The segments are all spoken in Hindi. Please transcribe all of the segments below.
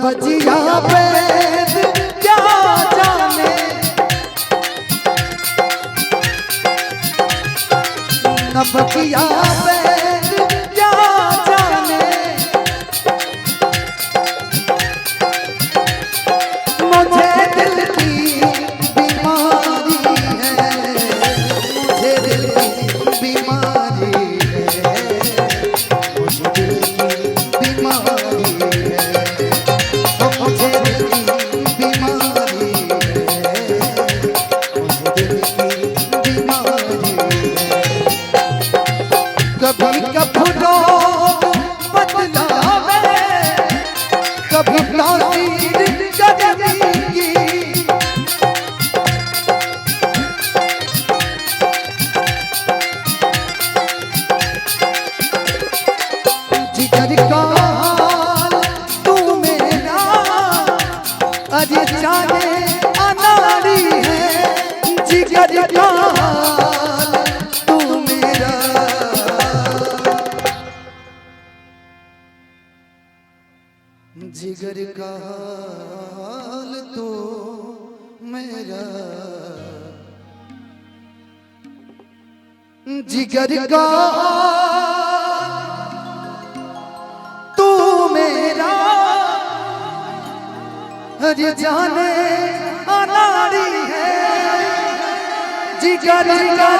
बजिया वेद क्या जाने न बजिया वेद क्या जाने मुझे दिल की बीमारी है मुझे दिल की बीमारी है मुझे दिल की बीमारी मुझे दिल की बीमारी है मुझे दिल की बीमारी है कभी कभी बदलावे कभी तासीर कदमी की जिगर का अरे जाने अनाड़ी है जिगर का तू मेरा जिगर का हाल तू मेरा जिगर का तू मेरा अरे जाने अनाड़ी है जिगर का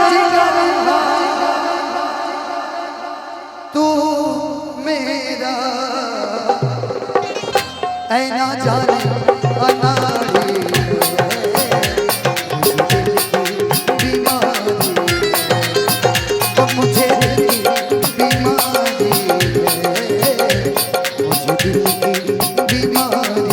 तू मेरा ऐ ना जाने अनाड़ी है मुझे दिल की बीमारी है मुझे दिल की बीमारी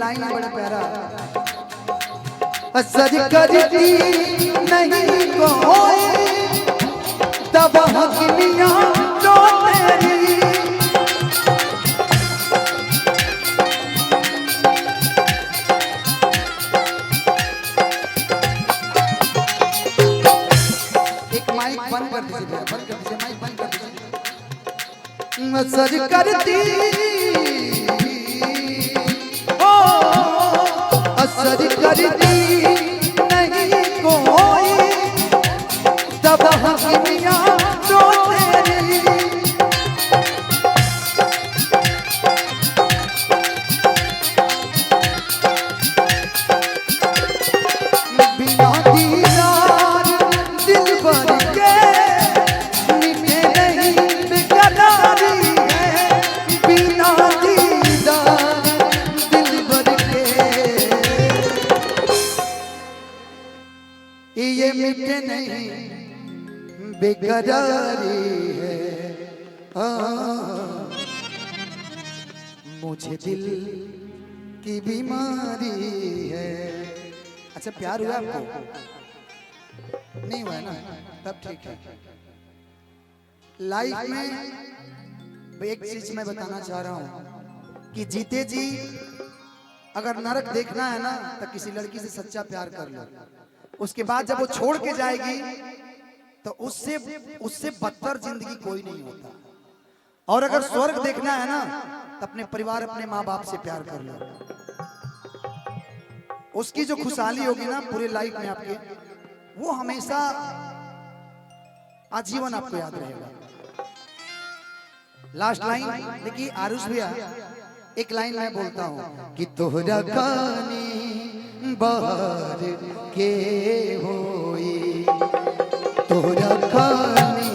लाइन बड़ा प्यारा असर करती नहीं कोई तब हकमियां तो तेरी एक माइक बंद कर दीजिए माइक बंद कर दीजिए असर करती असर करती नहीं कोई तब हकमियां तो तेरी बिना दीदार दिल भर के मिटे नहीं बेकरारी है बिना दीदार दिल भर के ये मिटे नहीं बेकरारी है मुझे दिल की बीमारी है। अच्छा प्यार हुआ आपको? नहीं हुआ ना? तब ठीक है। लाइफ में एक चीज मैं बताना चाह रहा हूं कि जीते जी अगर नरक देखना है ना तो किसी लड़की से सच्चा प्यार कर लो, उसके बाद जब वो छोड़ के जाएगी तो उससे उससे बदतर जिंदगी कोई नहीं होता। और अगर स्वर्ग देखना है ना तो अपने परिवार अपने माँ बाप से प्यार कर लो। उसकी जो खुशहाली होगी ना पूरे लाइफ में आपके, वो हमेशा आजीवन आपको याद रहेगा। लास्ट लाइन देखिए आरुष भैया, एक लाइन मैं बोलता हूँ कि तोहरा कानी बहार के होई, तोहरा कानी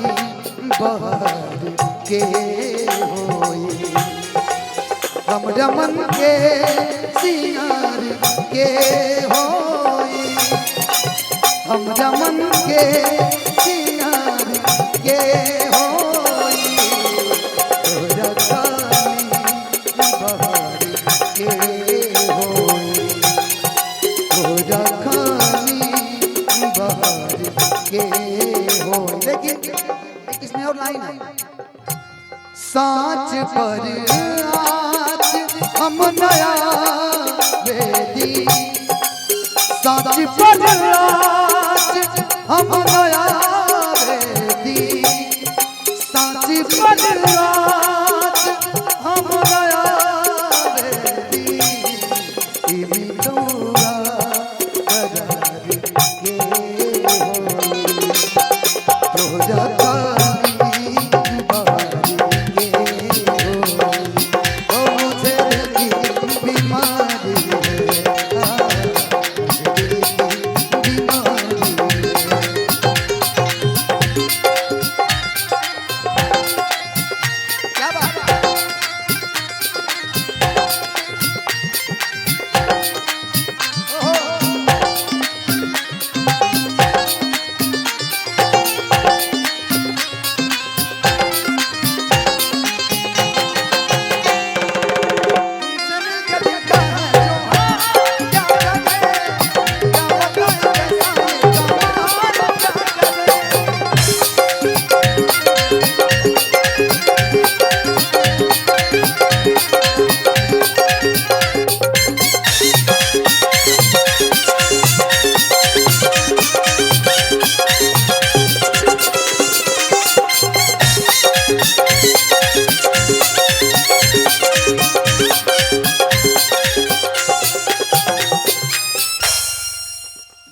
बहार के होई, हमरा मन के सिंगार के होई, हमरा मन के सिंगार के होई, तोहरा कानी बहार के होई, तोहरा कानी बहार के होई। देखिए इसमें और लाइन है, साँच पर आज हम नया वेदी, साँच पर आज हम नया वेदी, साँच पर आज हम नया वेदी, इमी तोरा करार के होई, तोरा कानी बहार के होई, ओ मुझे की बीमारी है, बीमारी है। क्या बात है? ओहो।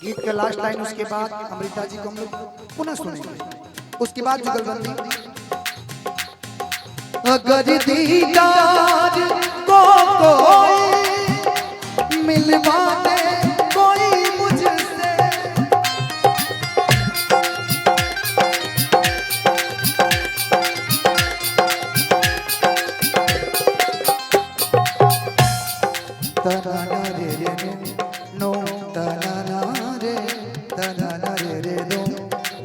गीत का लास्ट लाइन, उसके बाद अमृता जी को हम लोग पुनः सुनेंगे, उसके बाद जुगलबंदी। अगर दीदार को कोई मिलवा दे कोई मुझसे, तनाना रे रे नो तनाना रे, तनाना रे रे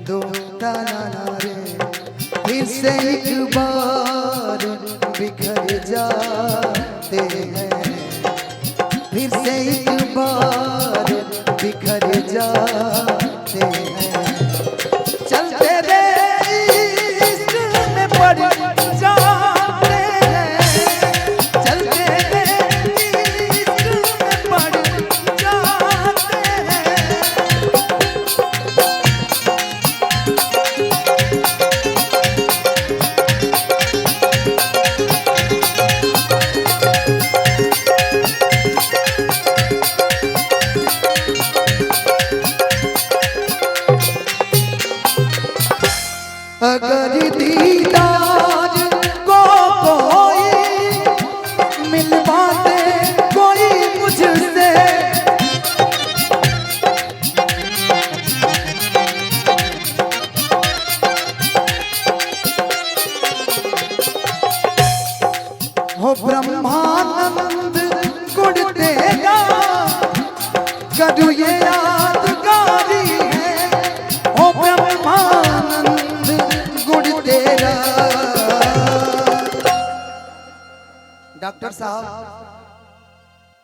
दो तनाना रे, फिर से एक बार बिखर जाते हैं, फिर से एक बार बिखर जाते हैं, चलते रे इश्क में पड़ जाते हैं, चलते रे इश्क में पड़ जाते हैं। अगर दीदार को कोई मिलवा दे कोई मुझसे, हो ब्रह्मानंद गुण देगा, करूँ ये यादगारी है, हो ब्रह्मानंद गुण तेरा। डॉक्टर साहब,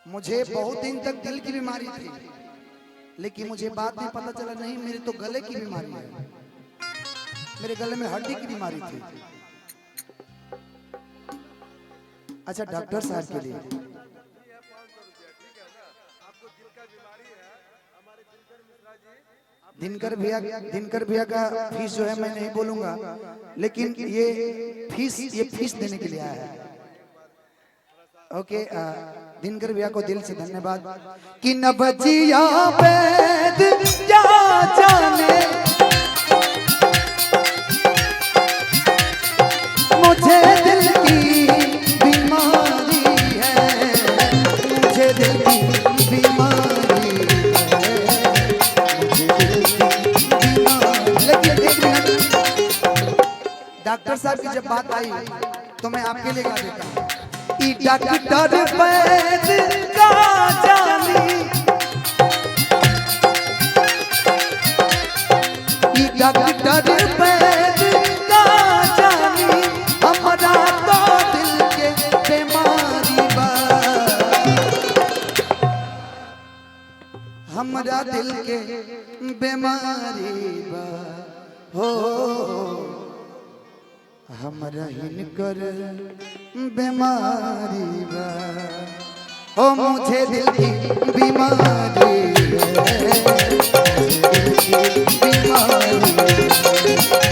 मुझे बहुत दिन तक दिल की बीमारी थी, लेकिन मुझे बाद में पता चला नहीं मेरी तो गले की बीमारी है, मेरे गले में हड्डी की बीमारी थी। अच्छा डॉक्टर साहब के लिए दिनकर भैया का फीस जो है मैं नहीं बोलूंगा, लेकिन ये फीस देने के लिए आया है। ओके, दिनकर भैया को दिल से धन्यवाद। कि नवजिया वैद क्या जाने मुझे दिल की बीमारी है, मुझे दिल की बीमारी है, मुझे दिल की बीमारी। लेकिन एक मिनट, डॉक्टर साहब की जब बात आई तो मैं आपके लिए गा देता हूँ। डॉक्टर वैद का जानी, डॉक्टर वैद का जानी, हमारा तो दिल के बीमारी बा, हमारा दिल के बीमारी बा हो, हमरा हिनकर बीमारी बा हो, मुझे दिल की बीमारी है, मुझे दिल की बीमारी है।